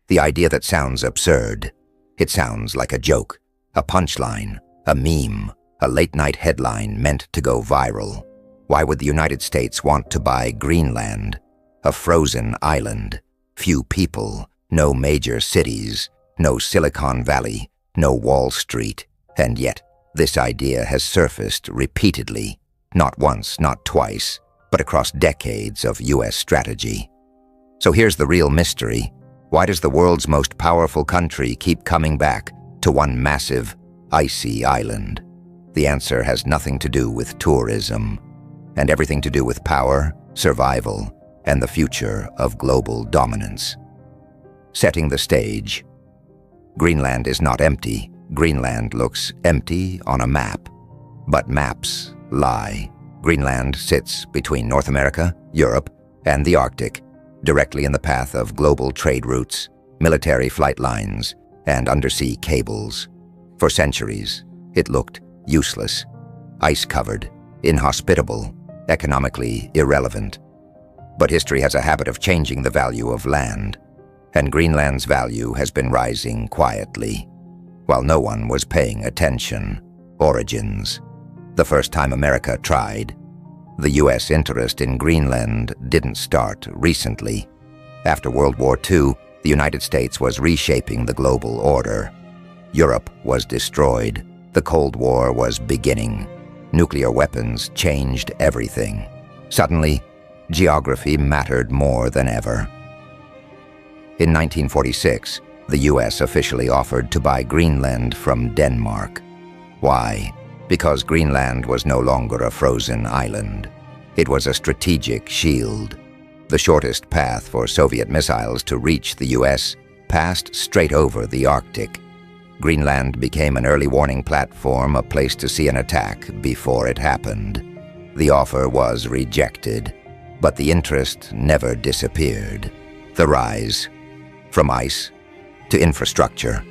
The idea that sounds absurd. It sounds like a joke, a punchline, a meme, a late-night headline meant to go viral. Why would the United States want to buy Greenland? A frozen island, few people, no major cities, no Silicon Valley, no Wall Street, and yet this idea has surfaced repeatedly, not once, not twice, but across decades of U.S. strategy. So here's the real mystery. Why does the world's most powerful country keep coming back to one massive, icy island? The answer has nothing to do with tourism, and everything to do with power, survival, and the future of global dominance. Setting the stage. Greenland is not empty. Greenland looks empty on a map. But maps lie. Greenland sits between North America, Europe, and the Arctic, directly in the path of global trade routes, military flight lines, and undersea cables. For centuries, it looked useless, ice-covered, inhospitable, economically irrelevant. But history has a habit of changing the value of land, and Greenland's value has been rising quietly, while no one was paying attention. Origins. The first time America tried. The U.S. interest in Greenland didn't start recently. After World War II, the United States was reshaping the global order. Europe was destroyed. The Cold War was beginning. Nuclear weapons changed everything. Suddenly, geography mattered more than ever. In 1946, the U.S. officially offered to buy Greenland from Denmark. Why? Because Greenland was no longer a frozen island. It was a strategic shield. The shortest path for Soviet missiles to reach the U.S. passed straight over the Arctic. Greenland became an early warning platform, a place to see an attack before it happened. The offer was rejected, but the interest never disappeared. The rise. From ice to infrastructure.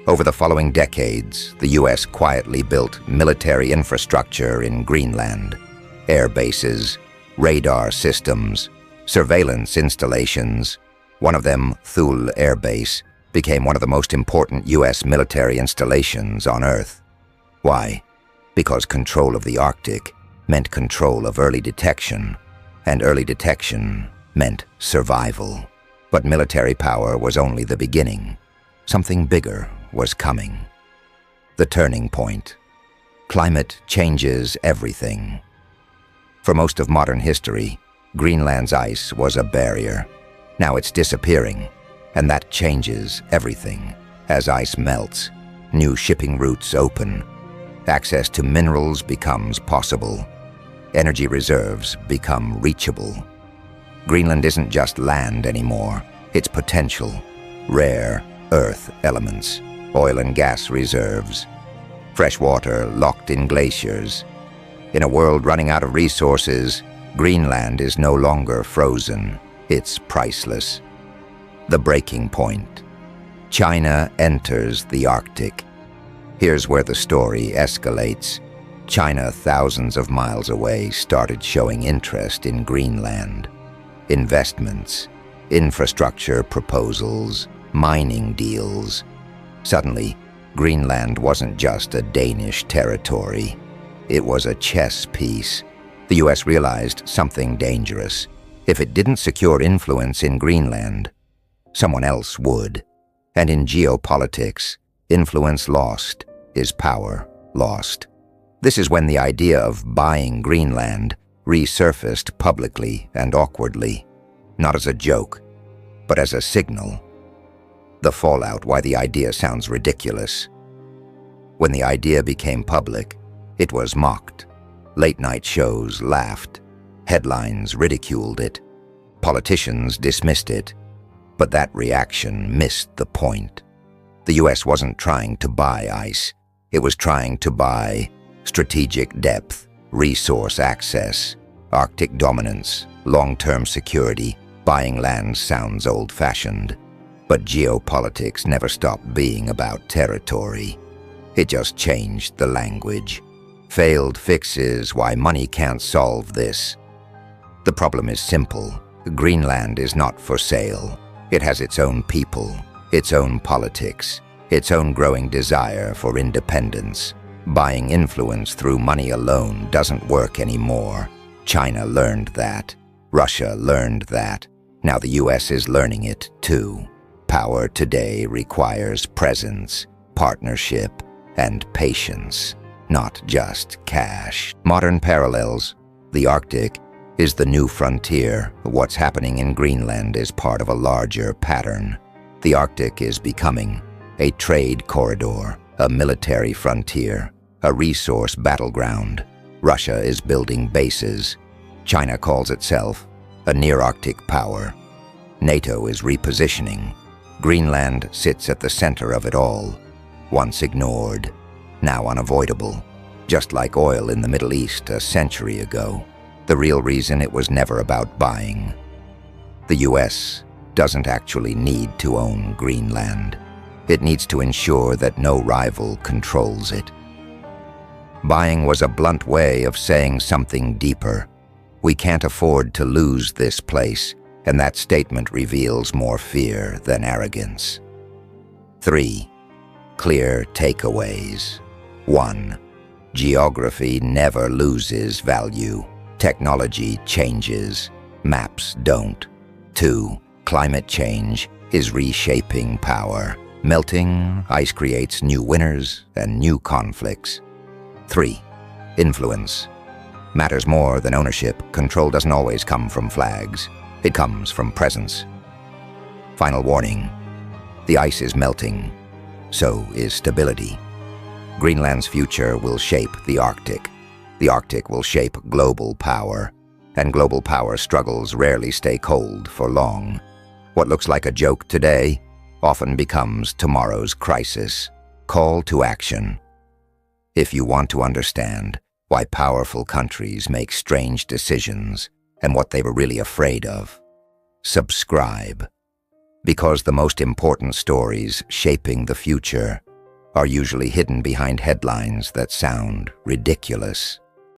Over the following decades, the U.S. quietly built military infrastructure in Greenland. Air bases, radar systems, surveillance installations. One of them, Thule Air Base, became one of the most important U.S. military installations on Earth. Why? Because control of the Arctic meant control of early detection, and early detection meant survival. But military power was only the beginning. Something bigger was coming. The turning point. Climate changes everything. For most of modern history, Greenland's ice was a barrier. Now it's disappearing, and that changes everything. As ice melts, new shipping routes open. Access to minerals becomes possible. Energy reserves become reachable. Greenland isn't just land anymore, it's potential. Rare earth elements, oil and gas reserves, fresh water locked in glaciers. In a world running out of resources, Greenland is no longer frozen, it's priceless. The breaking point. China enters the Arctic. Here's where the story escalates. China, thousands of miles away, started showing interest in Greenland. Investments, infrastructure proposals, mining deals. Suddenly, Greenland wasn't just a Danish territory. It was a chess piece. The U.S. realized something dangerous. If it didn't secure influence in Greenland, someone else would. And in geopolitics, influence lost is power lost. This is when the idea of buying Greenland resurfaced publicly and awkwardly, not as a joke, but as a signal. The fallout, why the idea sounds ridiculous. When the idea became public, it was mocked. Late-night shows laughed. Headlines ridiculed it. Politicians dismissed it. But that reaction missed the point. The U.S. wasn't trying to buy ice. It was trying to buy strategic depth, resource access, Arctic dominance, long-term security. Buying land sounds old-fashioned, but geopolitics never stopped being about territory. It just changed the language. Failed fixes why money can't solve this. The problem is simple. Greenland is not for sale. It has its own people, its own politics, its own growing desire for independence. Buying influence through money alone doesn't work anymore. China learned that. Russia learned that. Now the US is learning it too. Power today requires presence, partnership, and patience, not just cash. Modern parallels. The Arctic is the new frontier. What's happening in Greenland is part of a larger pattern. The Arctic is becoming a trade corridor, a military frontier, a resource battleground. Russia is building bases. China calls itself a near-Arctic power. NATO is repositioning. Greenland sits at the center of it all, once ignored, now unavoidable, just like oil in the Middle East a century ago. The real reason it was never about buying. The US doesn't actually need to own Greenland. It needs to ensure that no rival controls it. Buying was a blunt way of saying something deeper. We can't afford to lose this place, and that statement reveals more fear than arrogance. 3. Clear takeaways. 1. Geography never loses value. Technology changes. Maps don't. 2. Climate change is reshaping power. Melting ice creates new winners and new conflicts. 3. Influence matters more than ownership. Control doesn't always come from flags. It comes from presence. Final warning. The ice is melting. So is stability. Greenland's future will shape the Arctic. The Arctic will shape global power. And global power struggles rarely stay cold for long. What looks like a joke today often becomes tomorrow's crisis. Call to action. If you want to understand why powerful countries make strange decisions and what they were really afraid of, subscribe. Because the most important stories shaping the future are usually hidden behind headlines that sound ridiculous.